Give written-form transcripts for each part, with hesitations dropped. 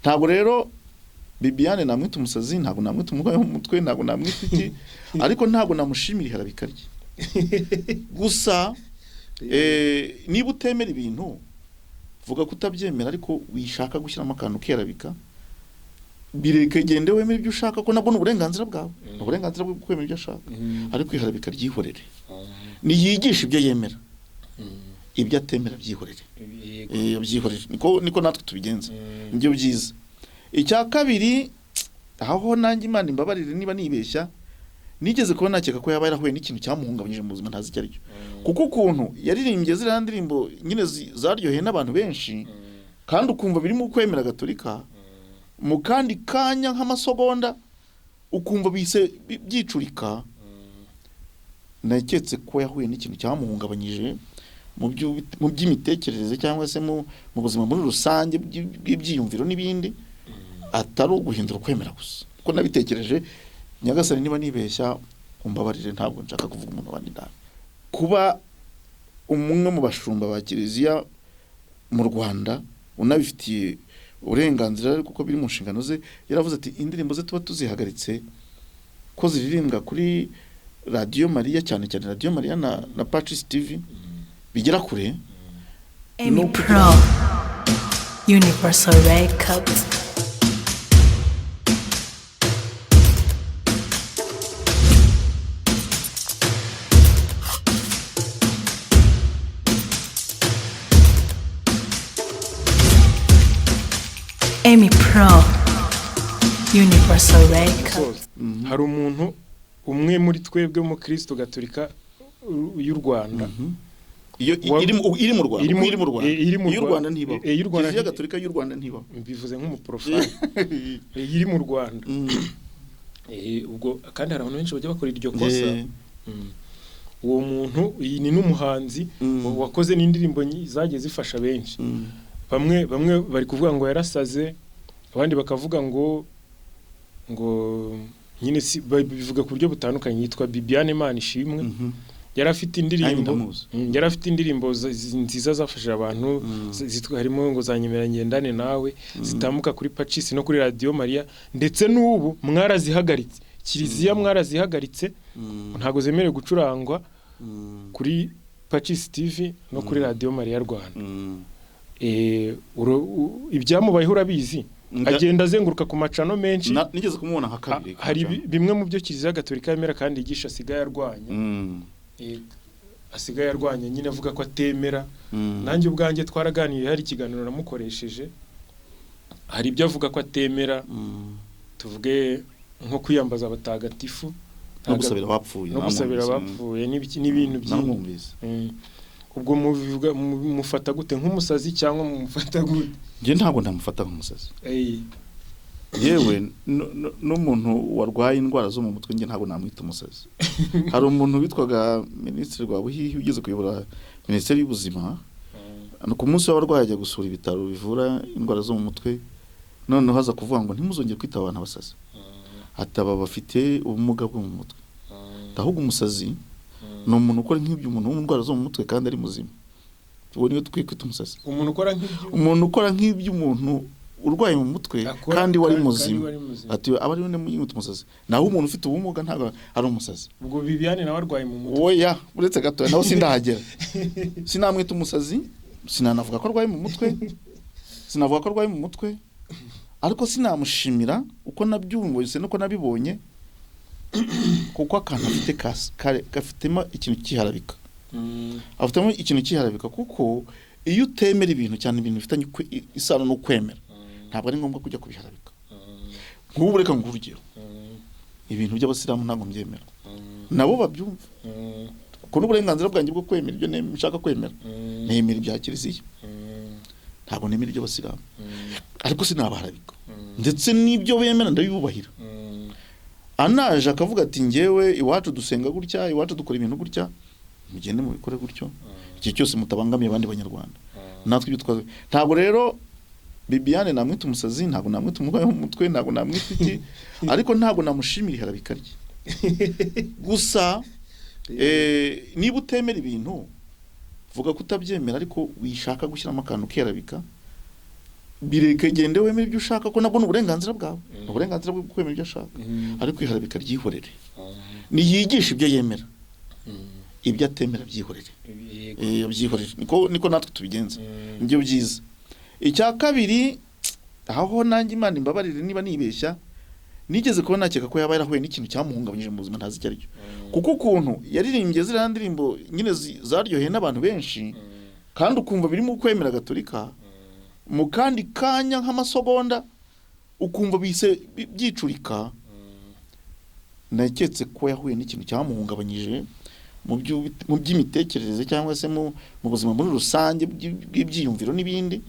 ntabwo rero BIBIANE namwita umusazi, ntabwo namwita umugabo mu mutwe, ntabwo namwita iki, ariko ntabwo namushimira iharabika rye. Gusa niba utemera ibintu vuga kutabyemera, ariko wishaka gushyiramo akantu kerabika, bireke gende wemera ibyo ushaka, ko nabwo n'uburenganzira bwawe, uburenganzira bwo kwemera ibyo ushaka, ariko iharabika ryihorere, niyigisha ibyo yemera, ibyo atemera byihorere, byihorere, niko natwe tubigenza, nibyo byiza. Icya kabiri, aho nanjye Imana imbabarire niba nibeshya, nigeze kubona nakeka ko yaba yarahuye n'ikintu cyamuhungabanyije mu buzima ntazi icyo ari cyo, kuko ukuntu yaririmbye ziriya ndirimbo nyine zaryoheye n'abantu benshi, kandi ukumva birimo kwemera Gatolika, mu kandi kanya nk'amasogonda ukumva bise byicurika. Naketse ko yahuye n'ikintu cyamuhungabanyije mu by'imitekerereze cyangwa se mu buzima muri rusange bw'ibyiyumviro n'ibindi, atari uguhindura kwemera gusa. Ko nabitekereje, Nyagasani niba nibeshya umbabarire, ntabwo nshaka kuvuga umuntu wandi nabi. Kuba umwe mu bashumba ba Kiliziya mu Rwanda unabifitiye uburenganzira kuko biri mu nshingano ze, yaravuze ati indirimbo ze tuba tuzihagaritse ko ziririmbwa kuri Radio Mariya, cyane cyane Radio Mariya na Pacis TV, bigera kure. Emmy Pro Universal Records. Emmy Pro Universal Records. Hari umuntu umwe muri twebwe mu Kristo Gatolika y'u Rwanda, iri mu Rwanda, y'u Rwanda ntibaho, Kiliziya Gatolika y'u Rwanda ntibaho, mbivuze nk'umuprofani, iri mu Rwanda. Ubwo kandi hari abantu benshi bajya bakora iryo kosa. Uwo muntu ni n'umuhanzi wakoze n'indirimbo zagiye zifasha benshi. Bamwe bari kuvuga ngo yarasaze, abandi bakavuga ngo nyine bivuga ku buryo butandukanye. Yitwa BIBIANE Imana ishimwe. Yarafite indirimbo nziza zafashije abantu, zitwa harimo ngo zanyemera ngendane nawe, zitambuka kuri pacis no kuri Radio Mariya, ndetse n'ubu mwarazihagaritse. Kiliziya mwarazihagaritse, ntago zemerewe gucurangwa kuri Pacis TV no kuri Radio Mariya Rwanda. Ibyamubayeho urabizi, agenda azenguruka ku macano menshi. Nigeze kumubona nka kabiri. Hari bimwe mu byo Kiliziya Gatolika yemera kandi yigisha asigaye arwanya. Asigaye arwanya nyine avuga ko atemera. Nanjye ubwanjye twaraganiriye, hari ikiganiro namukoresheje, hari ibyo avuga ko atemera, tuvuge nko kwiyambaza abatagatifu no gusabira abapfuye n'ibintu byinshi. Ubwo mufata gute, nk'umusazi cyangwa mufata gute? Je ntabwo ndamufata nk'umusazi. Yewe n'umuntu warwaye indwara zo mu mutwe nge ntabwo namwita umusazi. Hari umuntu witwaga Minisitiri Rwabuhihi ugeze kuyobora Minisiteri y'Ubuzima, ku munsi w'abarwayi ajya gusura ibitaro bivura indwara zo mu mutwe, none haza kuvuga ngo ntimuzongere kwita abantu abasazi, ataba bafite ubumuga bwo mu mutwe. Ahubwo umusazi ni umuntu ukora nk'ibyo umuntu w'indwara zo mu mutwe kandi ari muzima. Uwo niwe twikwita umusazi. Umuntu ukora nk'ibyo umuntu urwaye mu mutwe kandi wari muzima, ati abari ne mwita umusazi. Naho umuntu ufite ubumuga ntabwo ari umusazi. Ubwo BIBIANE nawe arwaye mu mutwe. Oya, uretse gato naho sindahagera. Sinamwita umusazi, sinanavuga ko arwaye mu mutwe, sinavuga ko arwaye mu mutwe, ariko sinamushimira uko nabyumvise nuko nabibonye, kuko akantu afite gafitemo ikintu kiharabika. Afitemo ikintu kiharabika kuko iyo utemera ibintu cyane, ibintu bifitanye isano no kwemera, ntabwo ari ngombwa kujya kubiharabika. Nk'ubu reka ngurugero, ibintu by'abasilamu ntabwo mbyemera, nabo babyumva, kuko n'uburenganzira bwanjye bwo kwemera ibyo nshaka kwemera. Nemera ibya Kiliziya, ntabwo nemera iby'abasilamu, ariko sinabaharabika, ndetse n'ibyo bemera ndabibubahira. Anaje akavuga ati ngewe iwacu dusenga gutya, iwacu dukora ibintu gutya, mugende mu bikore gutyo, iki cyose mutabangamiye abandi banyarwanda. Natwe ibyo twaze. Ntabwo rero BIBIANE namwita umusazi, ntabwo namwita umugabo mu mutwe, ntabwo namwita iki, ariko ntabwo namushimira iharabika rye. Gusa niba utemera ibintu vuga kutabyemera, ariko wishaka gushyiramo akantu kerabika, bireke gende wemera ibyo ushaka ko nabwo n'uburenganzira bwawe uburenganzira bwo kwemera ibyo ashaka ariko iharabika ryihorere niyigisha ibyo yemera ibyo atemera byihorere byihorere niko natwe tubigenza nibyo byiza icya kabiri aho nanjye Imana imbabarire niba nibeshya nigeze kuba nakeka ko yaba yarahuye n'ikintu cyamuhungabanyije mu buzima ntazi icyo ari cyo kuko ukuntu yaririmbye ziriya ndirimbo nyine zaryoheye n'abantu benshi kandi ukumva birimo kwemera gatolika mu kandi kanya nk'amasogonda ukumva bise byicurika naketse ko yahuye n'ikintu cyamuhungabanyije mu by'imitekerereze cyangwa se mu buzima muri rusange bw'ibyiyumviro n'ibindi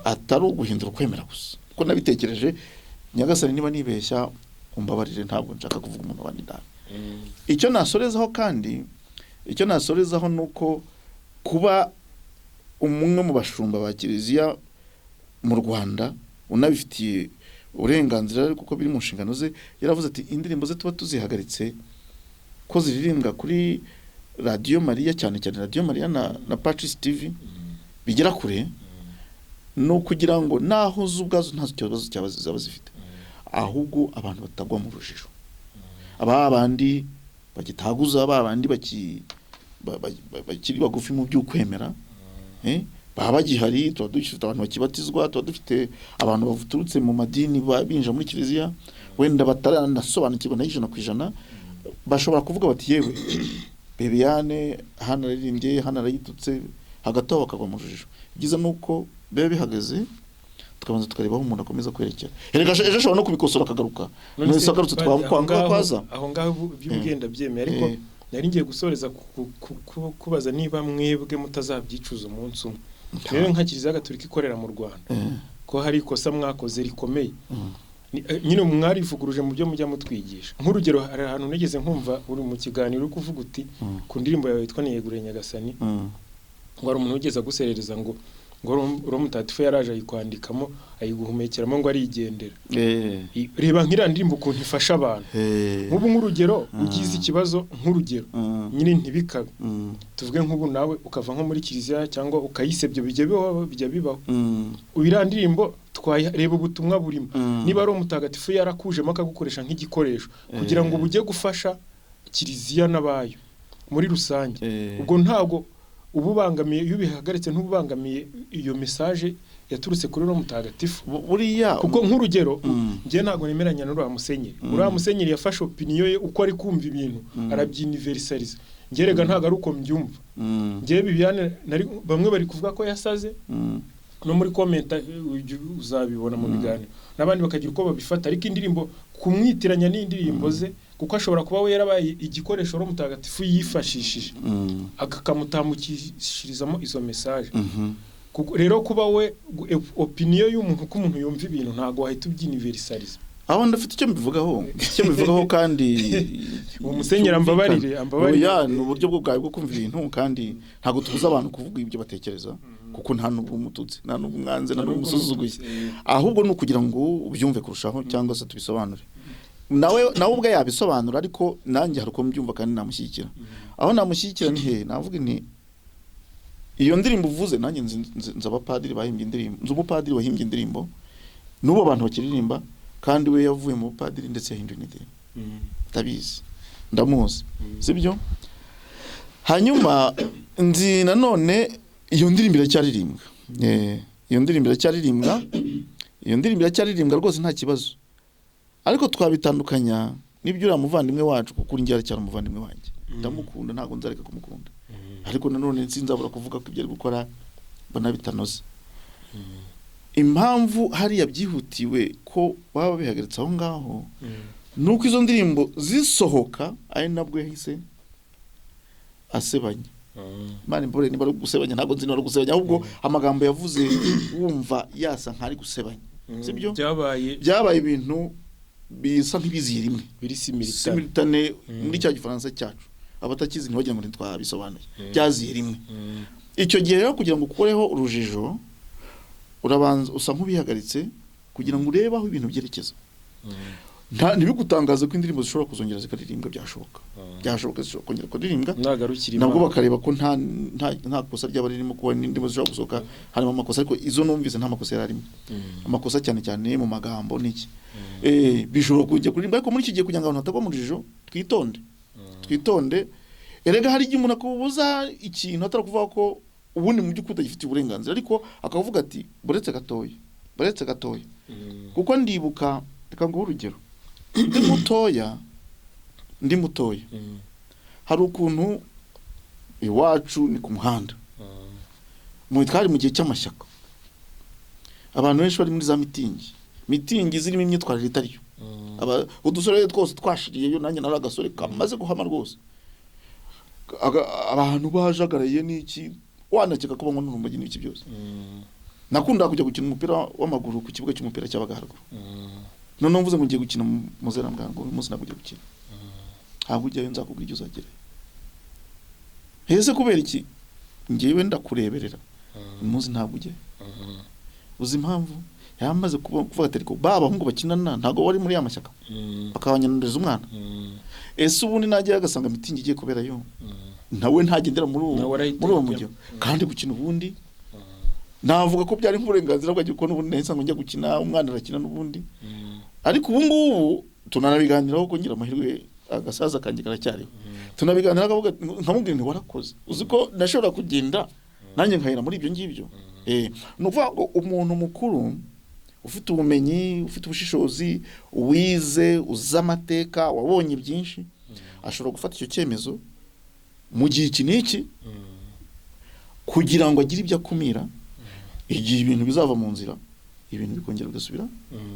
atari uguhindura kwemera gusa kuko nabitekereje Nyagasani niba nibeshya umbabarire ntabwo nshaka kuvuga umuntu wandi nabi icyo nasorezaho nuko kuba umwe mu bashumba ba kiliziya mu Rwanda unabifitiye uburenganzira kuko biri mu nshingano ze yaravuze ati indirimbo ze tuba tuzihagaritse ko ziririmbwa kuri Radio Mariya cyane Radio Mariya na Pacis TV bigera kure no kugira ngo naho zubwazo ntazo kibazo zaba zifite ahubwo abantu batagwa mu rujijo abandi bagitaguza abandi bakiri bagufi mu by'ukwemera baba bagihari tuba dufite abantu bakibatizwa tuba dufite abantu bavuturutse mu madini binja muri kiliziya wenda bataranasobanukirwa na 100% bashobora kuvuga bati yewe BIBIANE hana aririmbye hana arayitutse hagati aho bakagwa mu rujijo byiza nuko bebe bihagaze tukabanza tukarebaho umuntu akomeza kwerekera ejo ashobora no kubikosora akagaruka none sagarutse twakwanga kwaza aho ngaho by'ubugenda byemeye ariko nari ngiye gusoreza kubaza niba mwebwe mutazabyicuza umunsi umwe rero nka kiliziya gatolika ikorera mu Rwanda ko hari ikosa mwakoze rikomeye nyine mwarivuguruje mu byo mujya mutwigisha nk'urugero hari ahantu nigeze nkumva uri mu kiganiro uri kuvuga uti ku ndirimbo yawe yitwa Niyegure Nyagasani ngo ari umuntu ugeze guserereza ngo Mutagatifu yaraje ayikwandikamo ayiguhumekeramo ngo arigendera reba nk'irandirimbo ukuntu ifasha abantu nk'ubu nk'urugero ugize ikibazo nk'urugero nyine ntibikabe tuvuge nk'ubu nawe ukava nko muri kiliziya cyangwa ukayisebye bijya bibaho ubirandirimbo reba ubutumwa burimo niba ari Mutagatifu yarakujemo akagukoresha nk'igikoresho kugira ngo bujye gufasha kiliziya n'abayo muri rusange ubwo ntago ububangamiye iyo bihagaritse ntubangamiye iyo message yaturutse kuri no Mutagatifu buriya kuko nk'urugero ngiye ntago nemeranya n'uriya musenyeri uriya musenyeri yafashe opinion ye uko ari kumva ibintu arabyuniversalize ngerega ntago ari uko mbyumva ngiye BIBIANE bamwe bari kuvuga ko yasaze no muri comment uzabibona mu biganiro nabandi bakagira uko babifata ariko indirimbo kumwitiranya n'indirimbo ze kuko ashobora kuba we yarabaye igikoresho ro Mutagatifu yifashishije akakamutambukishirizamo izo message rero kuba we opinion y'umuntu ko umuntu yumva ibintu ntago wahita ubyuniversalize aho ndafite icyo mbivugaho kandi umusenyeri ambabarire ya n'uburyo bwawe bwo kumva ibintu kandi ntago tubuza abantu kuvuga ibyo batekereza kuko nta nubwo umututsi nta nubwo mwanze nta nubwo umusuzuguye ahubwo no kugira ngo ubyumve kurushaho cyangwa se tubisobanure nawe ubwe yabisobanura ariko nanjye hari uko mbyumva kandi namushyikira aho namushyikira ni he navuga nti iyo ndirimbo uvuze nanjye nzabapadiri bahimbye indirimbo nzumupadiri wahimbye indirimbo n'ubo abantu bakiririmba kandi we yavuye mu padiri ndetse yahinduye indirimbo tabizi ndamuzi sibyo hanyuma nzi nanone iyo ndirimbo iracyaririmbwa iyo ndirimbo iracyaririmbwa rwose nta kibazo ariko twabitandukanya n'ibyo uriya muvandimwe wacu kuko uri ngira cyane umuvandimwe wanjye ndamukunda ntago nzareka kumukunda ariko nanone sinzabura kuvuga ko ibyo ari gukora banabitanoze impamvu hari yabyihutiwe ko baba bihagaritse aho ngaho nuko izo ndirimbo zisohoka ari nabwo yahise asebanya mani mbore niba gusebanya ntago nzi no gusebanya ahubwo amagambo yavuze wumva yasa nkari gusebanya sibyo byabaye ibintu bisa nk'ibizira rimwe biri simultane muri cya gifaransa cyacu abatakizi ntibagira ngo ntitwabisobanuye byaziye rimwe icyo gihe rero kugira ngo ukureho urujijo urabanza usa nk'ubihagaritse kugira ngo urebe aho ibintu byerekeza ntibigutangaza ko indirimbo zishobora kuzongera zikaririmbwa byashoboka zishobora kongera kuririmbwa nagarukira nabwo bakareba ko nta kosa ryaba ririmo kuba indirimbo zishobora gusohoka harimo amakosa ariko izo numvise nta makosa yararimo amakosa cyane cyane mu magambo niki bishobora kujya kuririmba ariko muri iki gihe kugira ngo abantu batagwa mu rujijo twitonde erega hari igihe umuntu akubuza ikintu atari kuvuga ko ubundi mu by'ukuri utagifitiye uburenganzira ariko akavuga ati buretse gatoya kuko ndibuka reka nguhe urugero ndi mutoya hari ukuntu iwacu ni ku muhanda twari mu gihe cy'amashyaka abantu benshi bari muri za mitingi zirimo imyitwarire itariyo udusore twose twashiriyeyo nanjye nari agasore kamaze guhama rwose abantu bajagaraye n'iki wanakeka ko banywa n'urumogi n'iki byose nakunda kujya gukina umupira w'amaguru ku kibuga cy'umupira cyabaga haruguru noneho mvuze ngo ngiye gukina mu Zeramwango uyu munsi nagugiye gukina ntabwo ujyayo nzakubwira icyo uzagira heze kubera iki ngewe ndakureberera uyu munsi ntabwo ujyayo uzi impamvu yamaze kuvuga ati ariko abahungu bakinana ntabwo wari muri ya mashyaka bakabanyaniriza umwana ese ubundi najya agasanga mitingi igiye kubera yo nawe ntagendera muri uwo mujyo kandi gukina ubundi navuga ko byari nk'uburenganzira bwagiye ko n'ubundi nahise ngo njya gukina umwana arakina n'ubundi ariko ubu ngubu tunanabiganiraho ko ngira amahirwe agasaza kanjye karacyariho tunabiganira akavuga nkamubwira nti warakoze uzi ko nashobora kugenda nanjye nkahera muri ibyo ngibyo ni ukuvuga ngo umuntu mukuru ufite ubumenyi ufite ubushishozi wize uzi amateka wabonye byinshi ashobora gufata icyo cyemezo mu gihe iki n'iki kugira ngo agire ibyo akumira igihe ibintu bizava mu nzira ibintu bikongera bigasubira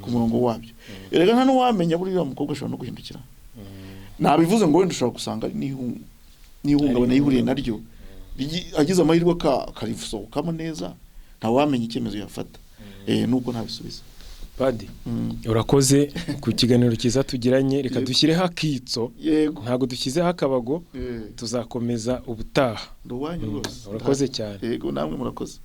ku murongo wabyo erega nta n'uwamenya buriya mukobwa ashobora no guhindukira nabivuze ngo wenda ushobora gusanga n'ihungabana yihuriye naryo agize amahirwe akarisohokamo neza ntawamenya icyemezo yafata nubwo ntabisubiza Padi urakoze ku kiganiro cyiza tugiranye reka dushyireho akitso ntabwo dushyizeho akabago tuzakomeza ubutaha urakoze cyane yego namwe murakoze